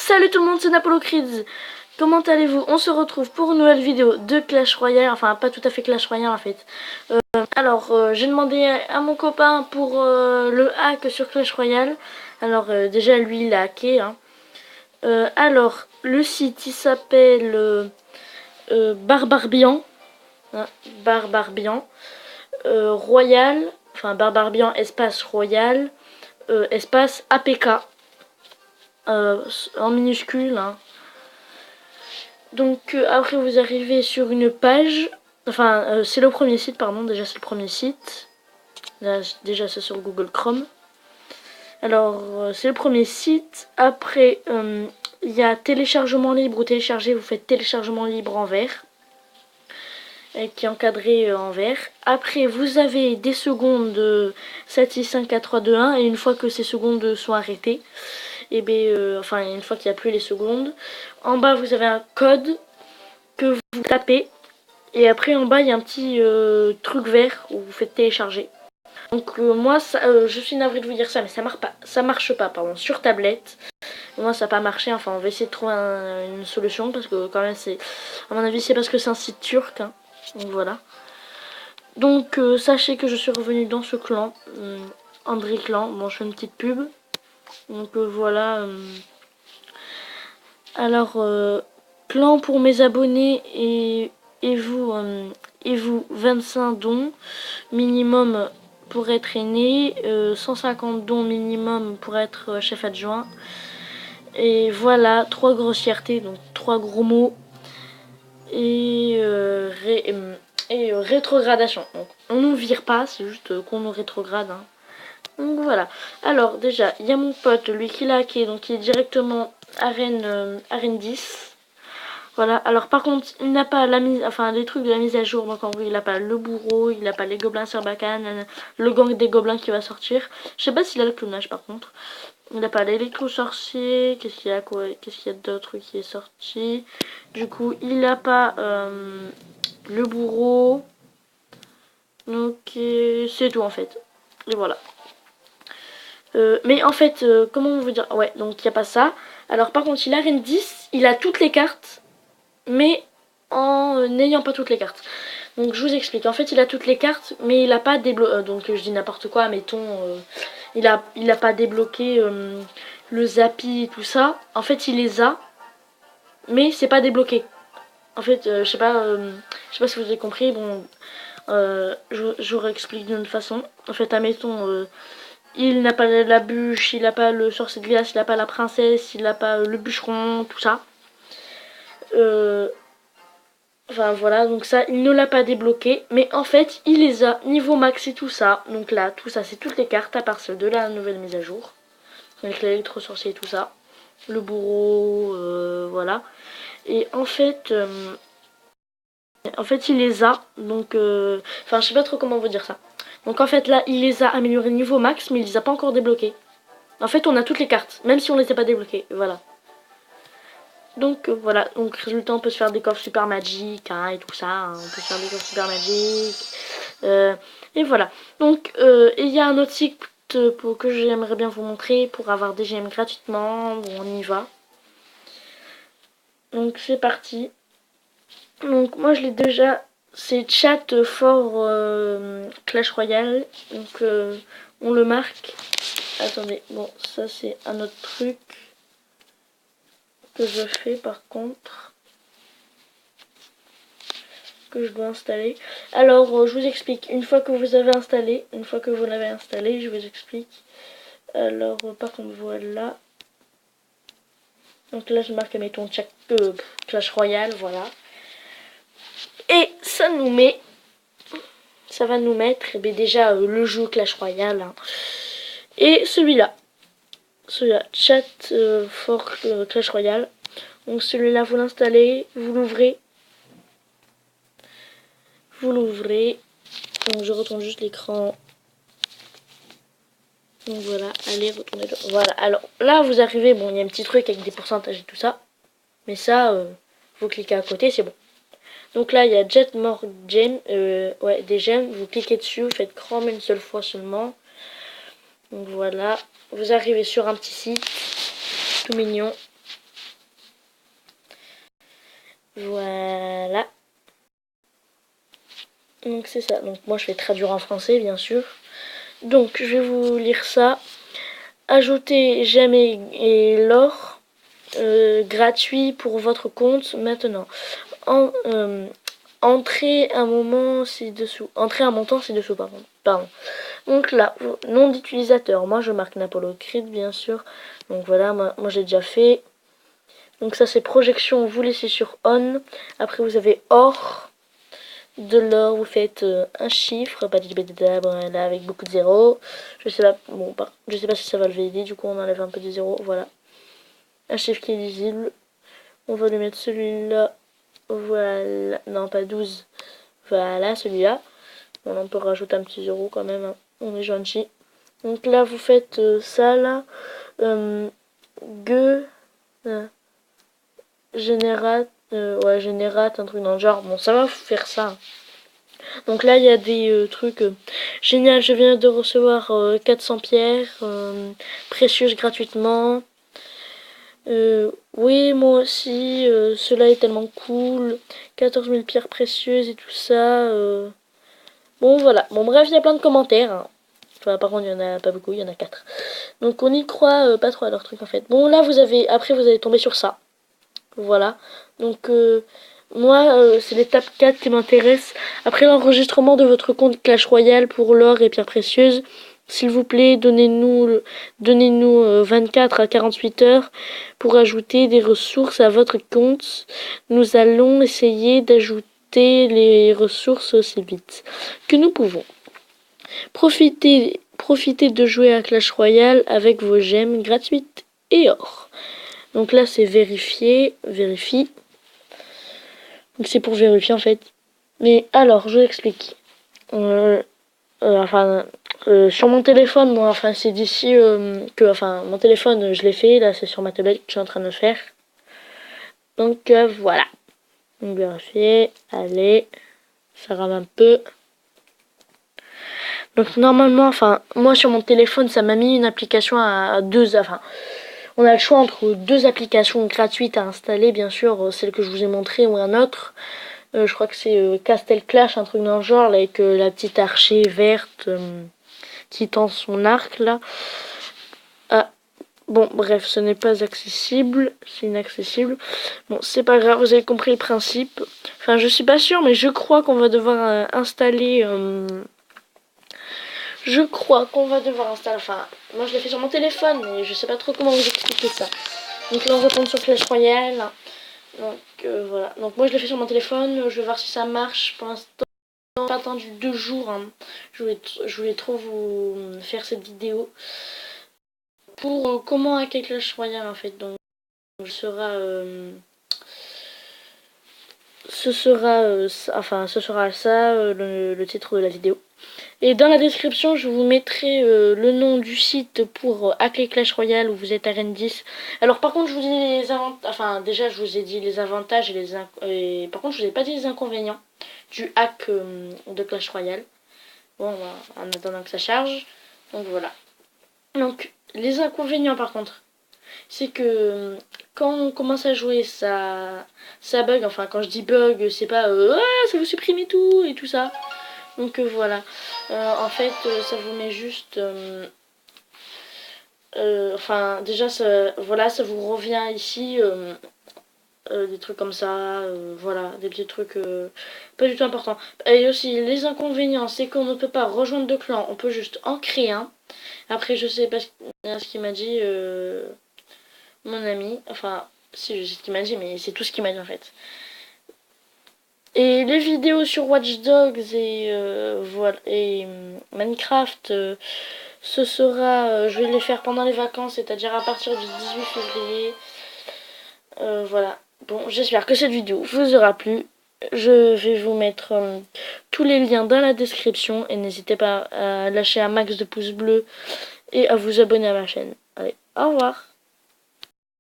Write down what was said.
Salut tout le monde, c'est Napolo Kids. Comment allez-vous? On se retrouve pour une nouvelle vidéo de Clash Royale. Enfin, pas tout à fait Clash Royale en fait. J'ai demandé à mon copain pour le hack sur Clash Royale. Déjà lui il a hacké. Hein. Le site il s'appelle Barbarbian. Hein, Barbarbian. Royal. Enfin, Barbarbian espace Royal. Espace APK. En minuscule. Hein. Donc après vous arrivez sur une page, c'est le premier site, pardon, déjà c'est le premier site. Là, déjà c'est sur Google Chrome. C'est le premier site. Après il y a téléchargement libre ou télécharger, vous faites téléchargement libre en vert. Qui est encadré en vert. Après vous avez des secondes 7, 6, 5, 4, 3, 2, 1 et une fois que ces secondes sont arrêtées, une fois qu'il n'y a plus les secondes, en bas vous avez un code que vous tapez et après en bas il y a un petit truc vert où vous faites télécharger. Donc moi je suis navrée de vous dire ça, mais ça marche pas pardon, sur tablette. Moi ça n'a pas marché, enfin on va essayer de trouver une solution parce que quand même c'est, à mon avis c'est parce que c'est un site turc. Hein. Donc voilà. Donc sachez que je suis revenue dans ce clan, André Clan. Bon, je fais une petite pub. Donc voilà. Clan pour mes abonnés et vous 25 dons minimum pour être aîné, 150 dons minimum pour être chef adjoint. Et voilà, 3 grossièretés, donc 3 gros mots. Et rétrogradation. Donc on nous vire pas, c'est juste qu'on nous rétrograde. Hein. Donc voilà. Alors déjà, il y a mon pote, lui qui l'a hacké, donc il est directement arène 10. Voilà. Alors par contre, il n'a pas les trucs de la mise à jour. Donc en vrai, il n'a pas le bourreau, il n'a pas les gobelins Sarbacane, le gang des gobelins qui va sortir. Je sais pas s'il a le clonage par contre. Il n'a pas l'électro-sorcier. Qu'est-ce qu'il y a d'autre qui est sorti? Du coup, il n'a pas le bourreau. Donc c'est tout en fait. Et voilà. Mais en fait, comment vous dire? Ouais, donc il n'y a pas ça. Alors par contre, il a arène 10, il a toutes les cartes, mais en n'ayant pas toutes les cartes. Donc je vous explique. En fait, il a toutes les cartes, mais il n'a pas débloqué. Donc je dis n'importe quoi, mettons. Il a pas débloqué le Zappi et tout ça. En fait, il les a, mais c'est pas débloqué. En fait, je sais pas si vous avez compris. Bon, je vous réexplique d'une autre façon. En fait, admettons, il n'a pas la bûche, il n'a pas le sorcier de glace, il n'a pas la princesse, il n'a pas le bûcheron, tout ça. Voilà, donc ça, il ne l'a pas débloqué. Mais en fait, il les a niveau max et tout ça. Donc là, tout ça, c'est toutes les cartes à part celle de la nouvelle mise à jour. Avec l'électro-sorcier et tout ça. Le bourreau, voilà. Et en fait, il les a. Donc, je sais pas trop comment vous dire ça. Donc en fait, là, il les a améliorés niveau max, mais il les a pas encore débloqués. En fait, on a toutes les cartes, même si on les a pas débloquées. Voilà. Donc voilà, donc résultat on peut se faire des coffres super magiques hein, et tout ça, hein. On peut se faire des coffres super magiques. Et voilà. Donc il y a un autre site que j'aimerais bien vous montrer pour avoir des gemmes gratuitement. Bon, on y va. Donc c'est parti. Donc moi je l'ai déjà, c'est chat for Clash Royale. Donc on le marque. Attendez, bon ça c'est un autre truc que je fais par contre, que je dois installer. Alors je vous explique, une fois que vous l'avez installé, je vous explique. Alors par contre voilà, donc là je marque mettons Clash Royale, voilà, et ça va nous mettre déjà le jeu Clash Royale hein. Et celui-là chat for Clash Royale. Donc celui-là vous l'installez, vous l'ouvrez. Donc je retourne juste l'écran. Donc voilà, allez, retournez. Voilà, alors là vous arrivez, bon il y a un petit truc avec des pourcentages et tout ça. Mais ça, vous cliquez à côté, c'est bon. Donc là il y a Jet More Gem, des gemmes, vous cliquez dessus, vous faites Chrome une seule fois seulement. Donc voilà, vous arrivez sur un petit site, tout mignon. Voilà. Donc c'est ça. Donc moi je vais traduire en français bien sûr. Donc je vais vous lire ça. Ajoutez j'aime et l'or gratuit pour votre compte maintenant. En, entrez un moment ci-dessous. Entrez un montant ci-dessous, pardon. Donc là, nom d'utilisateur. Moi je marque Napolo Crit bien sûr. Donc voilà, moi j'ai déjà fait. Donc ça c'est projection, vous laissez sur on. Après vous avez or. De l'or, vous faites un chiffre, là, avec beaucoup de zéros. Je sais pas, bon, je sais pas si ça va le valider, du coup on enlève un peu de zéros, voilà. Un chiffre qui est lisible. On va lui mettre celui-là, voilà, non pas 12, voilà celui-là. Bon, on peut rajouter un petit zéro quand même, hein. On est gentil. Donc là vous faites ça là, ge, générate, ouais générate, un truc dans le genre, bon ça va vous faire ça. Donc là, il y a des trucs. Génial, je viens de recevoir 400 pierres précieuses gratuitement. Oui, moi aussi, cela est tellement cool. 14 000 pierres précieuses et tout ça. Bon, voilà. Bon, bref, il y a plein de commentaires, hein. Enfin, par contre, il n'y en a pas beaucoup, il y en a 4. Donc on y croit pas trop à leur truc en fait. Bon, là, après, vous allez tomber sur ça. Voilà. Donc, moi, c'est l'étape 4 qui m'intéresse. Après l'enregistrement de votre compte Clash Royale pour l'or et pierres précieuses, s'il vous plaît, donnez-nous 24 à 48 heures pour ajouter des ressources à votre compte. Nous allons essayer d'ajouter les ressources aussi vite que nous pouvons. Profitez de jouer à Clash Royale avec vos gemmes gratuites et or. Donc là, c'est vérifier, vérifie. Donc c'est pour vérifier en fait. Mais alors, je l'explique. Sur mon téléphone, moi, enfin, c'est d'ici que, enfin, mon téléphone, je l'ai fait. Là, c'est sur ma tablette que je suis en train de le faire. Donc voilà. Donc vérifier, allez, ça rame un peu. Donc normalement, enfin, moi sur mon téléphone, ça m'a mis une application à deux, enfin, on a le choix entre deux applications gratuites à installer, bien sûr, celle que je vous ai montrée ou un autre. Je crois que c'est Castle Clash, un truc dans le genre, là, avec la petite archer verte qui tend son arc, là. Ah, bon, bref, ce n'est pas accessible, c'est inaccessible. Bon, c'est pas grave, vous avez compris le principe. Enfin, je suis pas sûre, mais je crois qu'on va devoir installer... Je crois qu'on va devoir installer... Enfin, moi je l'ai fait sur mon téléphone, mais je sais pas trop comment vous expliquer ça. Donc là, on retourne sur Clash Royale. Donc voilà. Donc moi je l'ai fait sur mon téléphone. Je vais voir si ça marche. Pour l'instant, j'ai pas attendu 2 jours. Hein. Je voulais trop vous faire cette vidéo pour comment hacker Clash Royale en fait. Donc ce sera ça le titre de la vidéo. Et dans la description, je vous mettrai le nom du site pour hacker Clash Royale où vous êtes arène 10. Alors par contre, je vous dis les avantages. Enfin, déjà, je vous ai dit les avantages et par contre, je vous ai pas dit les inconvénients du hack de Clash Royale. Bon, en attendant que ça charge. Donc voilà. Donc, les inconvénients par contre, c'est que quand on commence à jouer, ça bug. Enfin, quand je dis bug, c'est pas ça vous supprime tout et tout ça. Donc voilà. En fait, ça vous met juste... enfin, déjà, voilà, ça vous revient ici. Des trucs comme ça. Voilà, des petits trucs pas du tout importants. Et aussi, les inconvénients, c'est qu'on ne peut pas rejoindre de clan. On peut juste en créer un. Après, je sais pas ce qu'il m'a dit mon ami. Enfin, si, je sais ce qu'il m'a dit, mais c'est tout ce qu'il m'a dit en fait. Et les vidéos sur Watch Dogs et voilà et Minecraft, ce sera, je vais les faire pendant les vacances, c'est-à-dire à partir du 18 février. Voilà. Bon, j'espère que cette vidéo vous aura plu. Je vais vous mettre tous les liens dans la description et n'hésitez pas à lâcher un max de pouces bleus et à vous abonner à ma chaîne. Allez, au revoir.